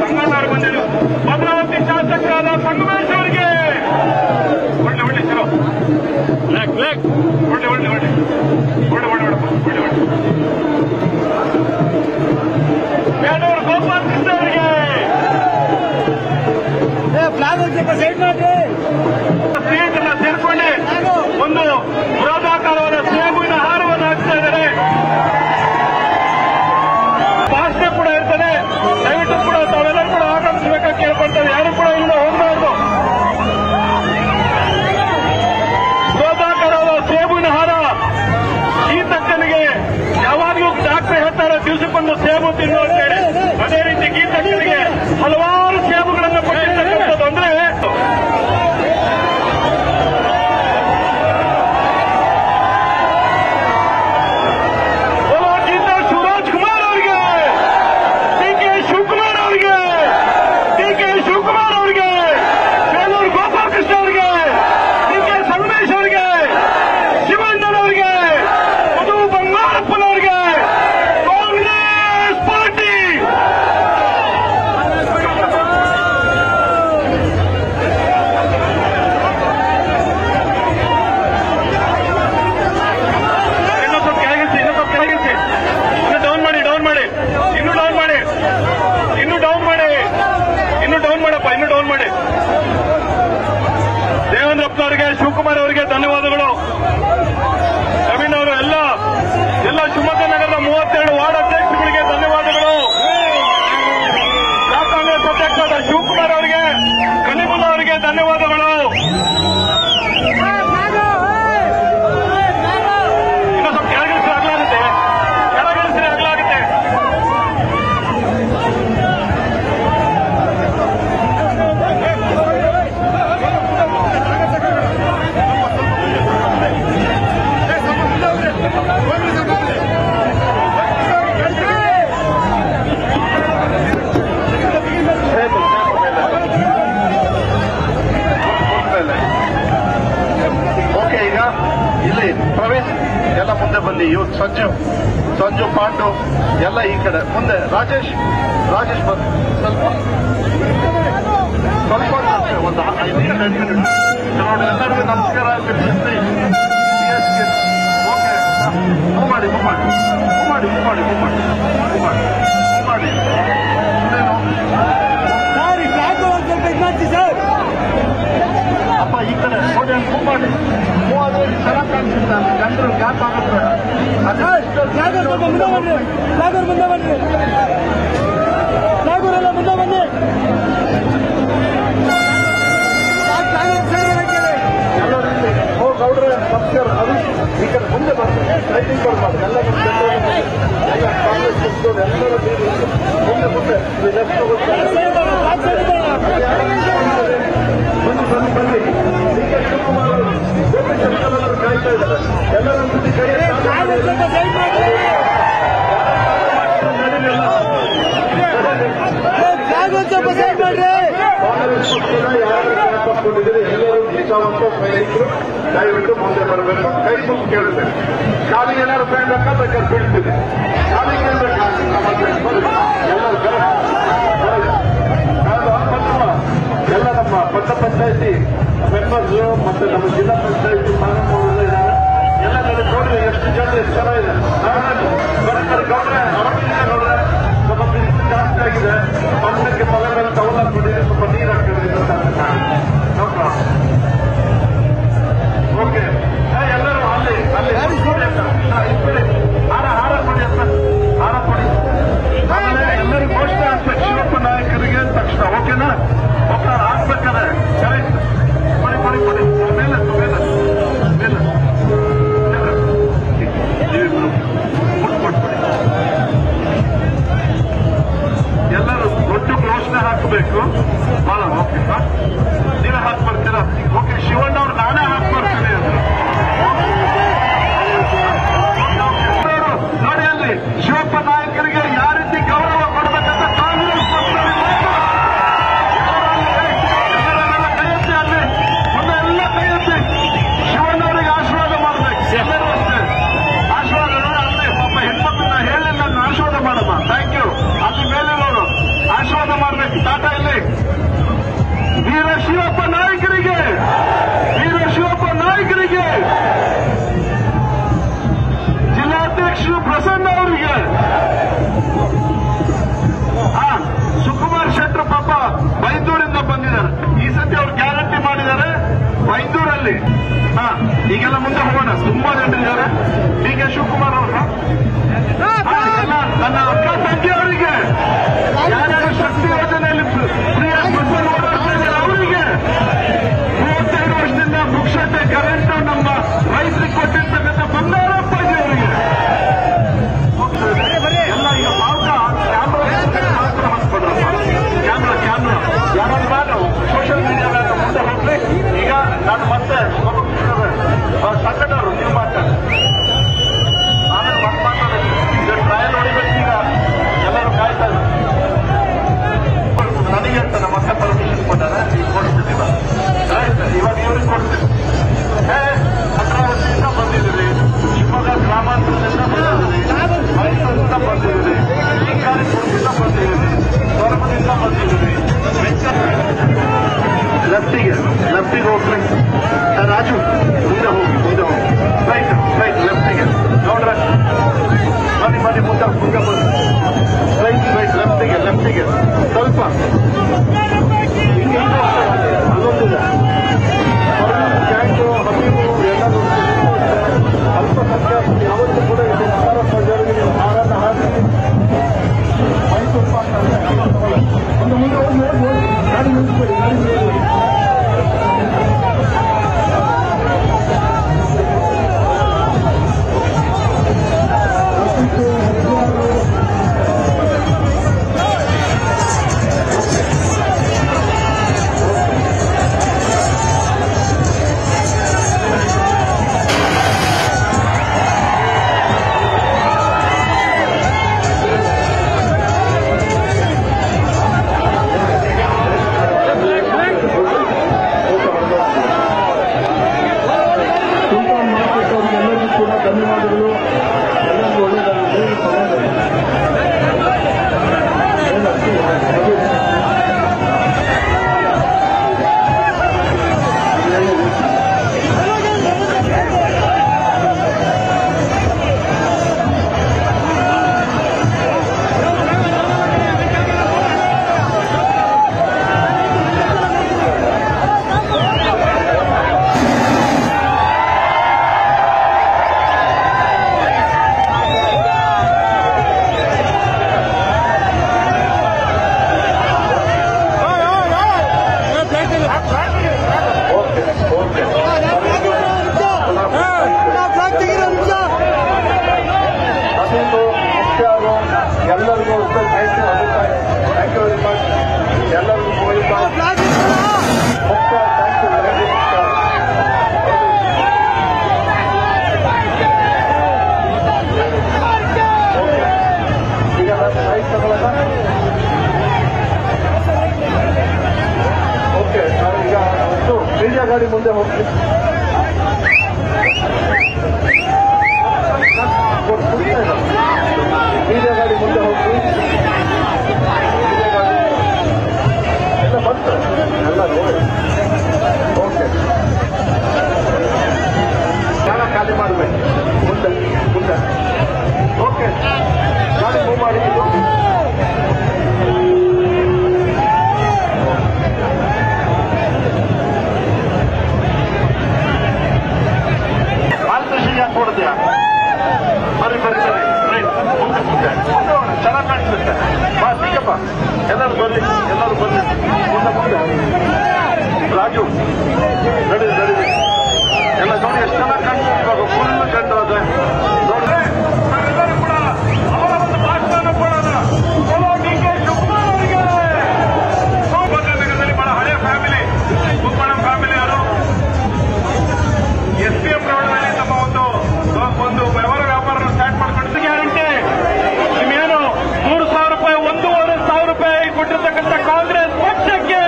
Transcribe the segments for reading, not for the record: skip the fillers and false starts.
ಸಂಗಣ್ಣವ್ರು ಬಂದಿದ್ರು. ಭದ್ರಾವತಿ ಶಾಸಕರಾದ ಸಂಗಮೇಶ್ ಅವರಿಗೆ ಒಳ್ಳೆ ಚಲೋ ಒಳ್ಳೆ ಬೇಡೂರು ಗೋಪಾಲ್ ಕೃಷ್ಣ ಅವರಿಗೆ ಸ್ನೇಹಿತರನ್ನ ಸೇರ್ಕೊಂಡು ಒಂದು ಬೃಹದಾಕಾರವಾದ ಸೇಬುವಿನ ಹಾರವನ್ನು ಹಾಕ್ತಾ ಇದ್ದಾರೆ. ಭಾಷಣ ಕೂಡ ಇರ್ತದೆ. ದಯವಿಟ್ಟು ಕೂಡ ತಾವೆಲ್ಲರೂ ಕೂಡ ಆಗಮಿಸಬೇಕಾಗಿ ಕೇಳ್ಕೊಳ್ತಾರೆ. ಯಾರು ಕೂಡ ಇಲ್ಲ ಹೋಗಬಾರ್ದು. ಬೃಹದಾಕಾರವಾದ ಸೇಬುವಿನ ಹಾರ ಗೀತಕ್ಕನಿಗೆ ಯಾವಾಗಲೂ ಡಾಕ್ಟರ್ ಹೇಳ್ತಾರೆ ದಿವಸಕ್ಕೊಂದು ಸೇಬು ತಿನ್ನು ಅಂತೇಳಿ. ಅದೇ ರೀತಿ ಗೀತಕ್ಕನಿಗೆ ಹಲವಾರು ಸೇಬುಗಳನ್ನು ಕೊಟ್ಟಿರ್ತಕ್ಕಂಥದ್ದು. ಅಂದ್ರೆ ದೇವೇಂದ್ರಪ್ಪನವರಿಗೆ, ಶಿವಕುಮಾರ್ ಅವರಿಗೆ ಧನ್ಯವಾದಗಳು. ನವೀನ್ ಅವರು ಎಲ್ಲ ಶಿವಮೊಗ್ಗ ನಗರದ 32 ವಾರ್ಡ್ ಅಧ್ಯಕ್ಷರುಗಳಿಗೆ ಧನ್ಯವಾದಗಳು. ಬ್ಲಾಕ್ ಕಾಂಗ್ರೆಸ್ ಅಧ್ಯಕ್ಷರಾದ ಶಿವಕುಮಾರ್ ಅವರಿಗೆ, ಕಲಿಮುಲ್ಲಾ ಅವರಿಗೆ ಧನ್ಯವಾದಗಳು. ಇನ್ನು ಸ್ವಲ್ಪ ಕೆಳಗಿಳಿಸಿ ಆಗ್ಲಾಗುತ್ತೆ. ಓಕೆ, ಈಗ ಇಲ್ಲಿ ಪ್ರವೇಶ್ ಎಲ್ಲ ಮುಂದೆ ಬಂದಿ. ಇವ್ರು ಸಂಜು ಪಾಂಡು ಎಲ್ಲ ಈ ಕಡೆ ಮುಂದೆ. ರಾಜೇಶ್ ಬಂದು ಸ್ವಲ್ಪ ಒಂದು 5 ನಿಮಿಷ ನೋಡಿ. ಎಲ್ಲರಿಗೂ ನಮಸ್ಕಾರ ತಿಳಿಸಿ. ಓಕೆ, ಮೂವ್ ಮಾಡಿ. ಅಪ್ಪ ಈ ಕಡೆ ನೋಡಿ, ಮೂವ್ ಮಾಡಿ. ಚೆನ್ನಾಗಿ ಕಾಣಿಸುತ್ತೆ. ಜನರು ಗ್ಯಾಪ್ ಆಗುತ್ತೆ. ಗೌಡ್ರೆ ನಮಸ್ಕಾರ. ಅದು ಈ ಕಡೆ ಮುಂದೆ ಬರ್ತದೆ. ಟ್ರೈನಿಂಗ್ ಕೊಡ್ಬಾರ್ದು. ಎಲ್ಲ ಕಾಂಗ್ರೆಸ್ ಎಲ್ಲರೂ ಮುಂದೆ ಬನ್ನಿ. ಡಿ ಕೆ ಶಿವಕುಮಾರ್ ಅವರು, ಗೋಪಿ ಶಂಕರ್ ಅವರು ಕಾಯ್ತಾ ಇದ್ದಾರೆ. ಎಲ್ಲರೊಂದು ಕೈ ಕಾಂಗ್ರೆಸ್ ಪಕ್ಷದ ಯಾರು ತಪ್ಪಿಕೊಂಡಿದ್ರೆ ಎಲ್ಲರೂ ನಿಷ್ಠಾವಂತ ಸೈನಿಕರು ದಯವಿಟ್ಟು ಮುಂದೆ ಬರಬೇಕು. ಕೈ ಮುಗಿ ಕೇಳುತ್ತೇನೆ. ಖಾಲಿ ಏನಾದ್ರು ಬೇಡಬೇಕಾ ಬೇಕಾದ್ರೆ ಬೀಳ್ತೀನಿ. ಖಾಲಿ ಎಲ್ಲ ನಮ್ಮ ಪಟ್ಟ ಪಂಚಾಯಿತಿ ಮೆಂಬರ್ಸ್ ಮತ್ತೆ ನಮ್ಮ ಜಿಲ್ಲಾ ಪಂಚಾಯಿತಿ ಎಲ್ಲ ನೋಡಿ ಎಷ್ಟು ಚೆನ್ನಾಗಿದೆ. ಗೌಡ್ರೆ ನೋಡ್ರೆ ಸ್ವಲ್ಪ ಬಿಸಿಲು ಜಾಸ್ತಿ ಆಗಿದೆ. ಮಣ್ಣಕ್ಕೆ ಮೊದಲಲ್ಲಿ ತವಲ ಕೊಟ್ಟಿದ್ರೆ ಸ್ವಲ್ಪ ನೀರು ಹಾಕ್ತಿದ್ರೆ ಓಕೆ. ಎಲ್ಲರೂ ಅಲ್ಲಿ ಹಾರ ಕೊಡಿ ಅಂತ ಹಾರ ಕೊಡಿ. ಆಮೇಲೆ ಎಲ್ಲರೂ ಘೋಷಣೆ ಆಗ್ಬೇಕು ಶಿವಪ್ಪ ನಾಯಕರಿಗೆ ತಕ್ಷಣ. ಓಕೆನಾ? ಒಬ್ಬರು ಹಾಕ್ಬೇಕಾದ್ರೆ ಕೊಡಿ ಮೇಲೆ ಎಲ್ಲರೂ ದೊಡ್ಡ ಘೋಷಣೆ ಹಾಕಬೇಕು. ಬಹಳ ಓಕೆ. ನೀವೇ ಹಾಕ್ಬರ್ತೀರಾ? ಓಕೆ. ಶಿವಣ್ಣ ಅವ್ರು ನಾನೇ ಹಾಕ್ಬರ್ತೀನಿ ಅಂದ್ರು. ನೋಡಿ ಅಲ್ಲಿ ಶಿವಪ್ಪ ನಾಯಕರಿಗೆ ಯಾವ ರೀತಿ ಗೌರವ ಕೊಡಬೇಕಂತ ಕಾಂಗ್ರೆಸ್ ಪಕ್ಷದಲ್ಲಿ ಟಾಟಾ ಇಲ್ಲಿ ವೀರಶಿವಪ್ಪ ನಾಯಕರಿಗೆ ಜಿಲ್ಲಾಧ್ಯಕ್ಷರು ಪ್ರಸನ್ನ ಅವರಿಗೆ ಸುಕುಮಾರ್ ಶೆಟ್ಟರ್ ಪಾಪ ಬೈಂದೂರಿಂದ ಬಂದಿದ್ದಾರೆ. ಈ ಸತಿ ಅವ್ರು ಗ್ಯಾರಂಟಿ ಮಾಡಿದ್ದಾರೆ ಬೈಂದೂರಲ್ಲಿ. ಈಗೆಲ್ಲ ಮುಂದೆ ಹೋಗೋಣ. ತುಂಬಾ ಜನರಿದ್ದಾರೆ. ಡಿ ಕೆ ಶಿವಕುಮಾರ್ ಅವರು ನನ್ನ ಅಕ್ಕ ತಂಗಿಯವರಿಗೆ ಯಾರ್ಯಾರು ಶಕ್ತಿ ಯೋಜನೆಯಲ್ಲಿ ಫ್ರೀಯಾಗಿ ಅವರಿಗೆ 35 ವರ್ಷದಿಂದ ಮುಖ್ಯತೆ ಕರೆಂಟ್ ನಮ್ಮ ರೈತರಿಗೆ ಕೊಟ್ಟಿರ್ತಕ್ಕಂಥ ಬಂಗಾರಪ್ಪಾಜಿ ಅವರಿಗೆ ಎಲ್ಲ ಈಗ ಮಾತ್ರ ಕ್ಯಾಮ್ರಾ ಯಾರು ನಾನು ಸೋಷಿಯಲ್ ಮೀಡಿಯಾದ ಮುಂದೆ ಹೋಗ್ಲಿ. ಈಗ ನಾನು ಮತ್ತೆ ಸಂಘಟನರು ನೀವು ಮಾತಾಡಿ ಆಮೇಲೆ ಮತ್ತೆ ಮಾತಾಡೋದು. ಈಗ ಟ್ರಯಲ್ ಹೊಡಿಬೇಕು. ಈಗ ಎಲ್ಲರೂ ಕಾಯ್ತಾ ಇದ್ದಾರೆ. ನನಗೆ ಅಂತ ನಮ್ಮ ಅಕ್ಕ ಪರ್ಮಿಷನ್ ಕೊಟ್ಟಾರೆ. ಈಗ ಕೊಡ್ತಿದ್ದೀವ ಇವಾಗ ಇವ್ರಿಗೆ ಕೊಡ್ತೀವಿ. ಭದ್ರಾವತಿಯಿಂದ ಬಂದಿದ್ದೀವಿ, ಶಿವಮೊಗ್ಗ ಗ್ರಾಮಾಂತರದಿಂದ ಬಂದಿದ್ದೀವಿ, ಮೈಸೂರಿಂದ ಬಂದಿದ್ದೀವಿ, ಶಿಕಾರಿಪುರದಿಂದ ಬಂದಿದ್ದೀವಿ, ಸ್ವರ್ಗದಿಂದ ಬಂದಿದ್ದೀವಿ. ಲೆಫ್ಟಿಗೆ ಹೋಗ್ರಿ ರಾಜು. ಮುಂದೆ ಹೋಗಿ ರೈಟ್ ಲೆಫ್ಟಿಗೆ ನೋಡ್ರ. ಬನ್ನಿ ಮುಂದೆ ಬನ್ನಿ. ರೈಟ್ ಲೆಫ್ಟಿಗೆ ಸ್ವಲ್ಪ ಅದೊಂದಿದೆ. ಬ್ಯಾಂಕು ಹಬೀಬು ಎಲ್ಲರೂ ಅಲ್ಪಸಂಖ್ಯಾತರು ಯಾವತ್ತೂ ಕೂಡ ಇದು ಮಹಾರಾಷ್ಟ್ರದವರಿಗೆ ನೀವು ಹಾರನ್ನು ಹಾಕಿ ಮೈಸೂರು ಒಂದು ಮುಂದೆ ಹೋಗಿ ಗಾಡಿ ನಿಲ್ಲಿಸ್ಬೇಡಿ. ಎಲ್ಲರಿಗೂ ಥ್ಯಾಂಕ್ ಯು ವೆರಿ ಮಚ್. ಎಲ್ಲರಿಗೂ ಈಗ ರೈಟ್ ತಗೊಳ್ಳೋಣ. ಓಕೆ, ಈಗ ಮೀಡಿಯಾ ಗಾಡಿ ಮುಂದೆ ಹೋಗ್ತೀವಿ. ಮೀಡಿಯಾ ಗಾಡಿ ಮುಂದೆ ಹೋಗ್ತೀವಿ. ಎಲ್ಲ ಬಂತು, ಎಲ್ಲ ನೋಡಿ. ಓಕೆ, ಜಾಗ ಖಾಲಿ ಮಾಡಬೇಕು. ಮುಂದೆ ಓಕೆ, ಗಾಡಿ ಮೂವ್ ಮಾಡಿ. ಮಾರ್ಗದರ್ಶನ ಯಾಕೆ ಕೊಡ್ತೀಯ? ಬರೀ ಚೆನ್ನಾಗಿ ಕಾಣಿಸುತ್ತೆ. ಬಾ ಸಿಕ್ಕಪ್ಪ, ಎಲ್ಲರೂ ಬರ್ಲಿ ಮುಂದೆ ರಾಜು ನಡಿ ಎಲ್ಲ ನೋಡಿ ಎಷ್ಟು ಚೆನ್ನಾಗಿ ಕಾಣಿಸುತ್ತೆ. ಇವಾಗ ಫುಲ್ ಕಂಡು ಅದ ನೋಡ್ರೆ ನಾವೆಲ್ಲರೂ ಕೂಡ ಅವರ ಒಂದು ಭಾಷಣ ಕೊಡೋಣ. ಡಿ ಕೆ ಶಿವಕುಮಾರ್ ಅವರಿಗೆ ನಗರದಲ್ಲಿ ಬಹಳ ಹಳೆಯ ಫ್ಯಾಮಿಲಿ, ಕುಪ್ಪಣ ಫ್ಯಾಮಿಲಿ. ಅವರು SPM ರೋಡ್ನಲ್ಲಿ ನಮ್ಮ ಒಂದು ವ್ಯವಹಾರ ಸ್ಟಾರ್ಟ್ ಮಾಡ್ಕೊಂಡು ಗ್ಯಾರಂಟಿ ನಿಮ್ಮೇನು 3,000 ರೂಪಾಯಿ 1,500 ರೂಪಾಯಿ ಕೊಟ್ಟಿರ್ತಕ್ಕಂಥ ಕಾಂಗ್ರೆಸ್ ಪಕ್ಷಕ್ಕೆ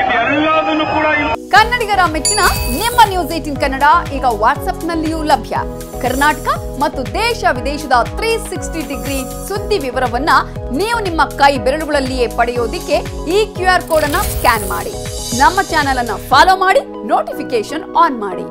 ಇದೆಲ್ಲದನ್ನು ಕೂಡ ಕನ್ನಡಿಗರ ಮೆಚ್ಚಿನ ನಿಮ್ಮ ನ್ಯೂಸ್ 18 ಕನ್ನಡ ಈಗ ವಾಟ್ಸ್ಆಪ್ನಲ್ಲಿಯೂ ಲಭ್ಯ. ಕರ್ನಾಟಕ ಮತ್ತು ದೇಶ ವಿದೇಶದ 360 ಡಿಗ್ರಿ ಸುದ್ದಿ ವಿವರವನ್ನ ನೀವು ನಿಮ್ಮ ಕೈ ಬೆರಳುಗಳಲ್ಲಿಯೇ ಪಡೆಯೋದಿಕ್ಕೆ ಈ QR ಕೋಡ್ ಅನ್ನ ಸ್ಕ್ಯಾನ್ ಮಾಡಿ. ನಮ್ಮ ಚಾನೆಲ್ ಅನ್ನ ಫಾಲೋ ಮಾಡಿ, ನೋಟಿಫಿಕೇಶನ್ ಆನ್ ಮಾಡಿ.